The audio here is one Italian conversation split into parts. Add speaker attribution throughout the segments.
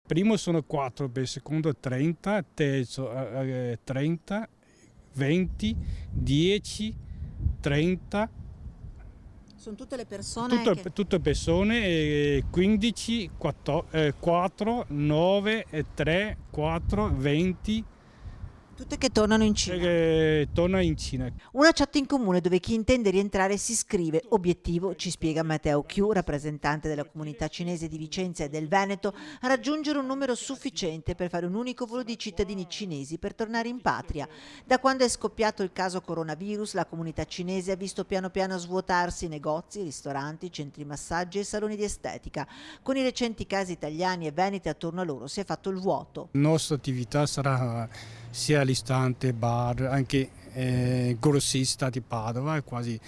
Speaker 1: Primo sono 4, per il secondo 30, terzo 30, 20, 10, 30,
Speaker 2: Sono tutte le persone che...
Speaker 1: tutte persone, 15, 4, 9, 3, 4, 20,
Speaker 2: tutte che tornano in Cina.
Speaker 1: torna in Cina.
Speaker 2: Una chat in comune dove chi intende rientrare si iscrive. Obiettivo, ci spiega Matteo Chiu, rappresentante della comunità cinese di Vicenza e del Veneto, raggiungere un numero sufficiente per fare un unico volo di cittadini cinesi per tornare in patria. Da quando è scoppiato il caso coronavirus, la comunità cinese ha visto piano piano svuotarsi negozi, ristoranti, centri massaggi e saloni di estetica. Con i recenti casi italiani e veneti attorno a loro si è fatto il vuoto.
Speaker 1: La nostra attività sarà sia all'istante, bar, anche grossista di Padova, quasi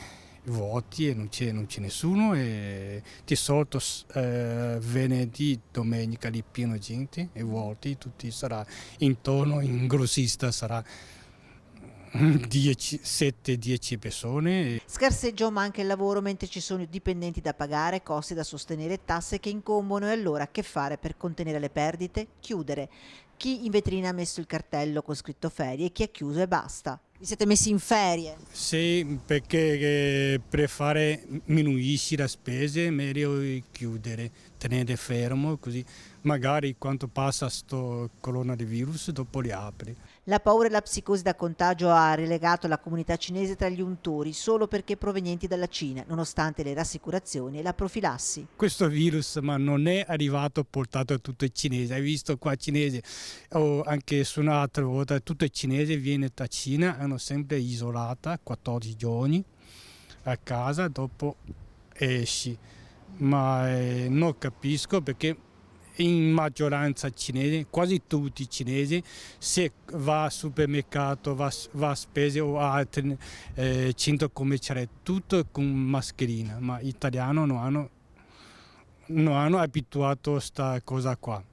Speaker 1: vuoti e non c'è nessuno. E di solito venerdì, domenica lì pieno gente e vuoti, tutti sarà intorno, in grossista sarà 7-10 persone.
Speaker 2: Scarseggia ma anche il lavoro mentre ci sono dipendenti da pagare, costi da sostenere, tasse che incombono e allora che fare per contenere le perdite? Chiudere. Chi in vetrina ha messo il cartello con scritto ferie, chi ha chiuso e basta. Vi siete messi in ferie?
Speaker 1: Sì, perché per fare diminuisci le spese è meglio chiudere, tenere fermo, così magari quando passa sto coronavirus dopo li apri.
Speaker 2: La paura e la psicosi da contagio ha relegato la comunità cinese tra gli untori solo perché provenienti dalla Cina, nonostante le rassicurazioni e la profilassi.
Speaker 1: Questo virus ma non è arrivato portato a tutto il cinese, hai visto qua cinese o anche su un'altra volta, tutto il cinese viene da Cina, hanno sempre isolata 14 giorni a casa, dopo esci, ma non capisco perché in maggioranza cinese, quasi tutti i cinesi, se va al supermercato, va a spese o altri centro commerciale, tutto con mascherina, ma gli italiani non hanno abituato a questa cosa qua.